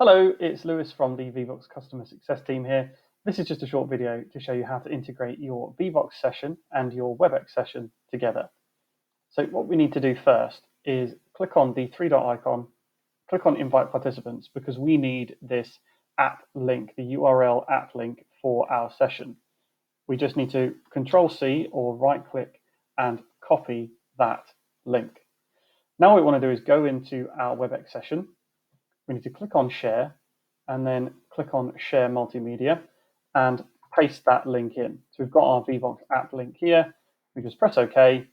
Hello, it's Lewis from the Vevox Customer Success team here. This is just a short video to show you how to integrate your Vevox session and your Webex session together. So what we need to do first is click on the three-dot icon, click on Invite Participants, because we need this app link, the URL app link for our session. We just need to Control-C or right-click and copy that link. Now what we want to do is go into our Webex session. We need to click on Share and then click on Share Multimedia and paste that link in. So we've got our Vevox app link here. We just press OK.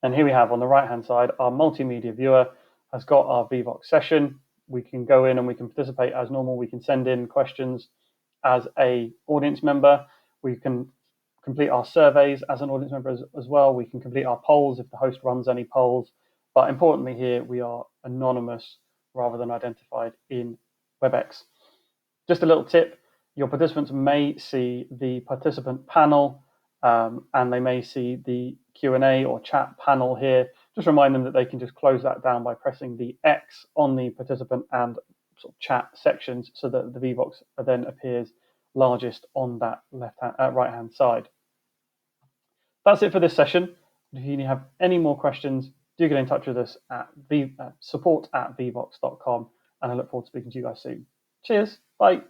And here we have on the right-hand side, our multimedia viewer has got our Vevox session. We can go in and we can participate as normal. We can send in questions as an audience member. We can complete our surveys as an audience member as well. We can complete our polls if the host runs any polls. But importantly here, we are anonymous rather than identified in Webex. Just a little tip, your participants may see the participant panel and they may see the Q&A or chat panel here. Just remind them that they can just close that down by pressing the X on the participant and sort of chat sections so that the Vevox then appears largest on that right-hand side. That's it for this session. If you have any more questions, do get in touch with us at support@vevox.com, and I look forward to speaking to you guys soon. Cheers, bye.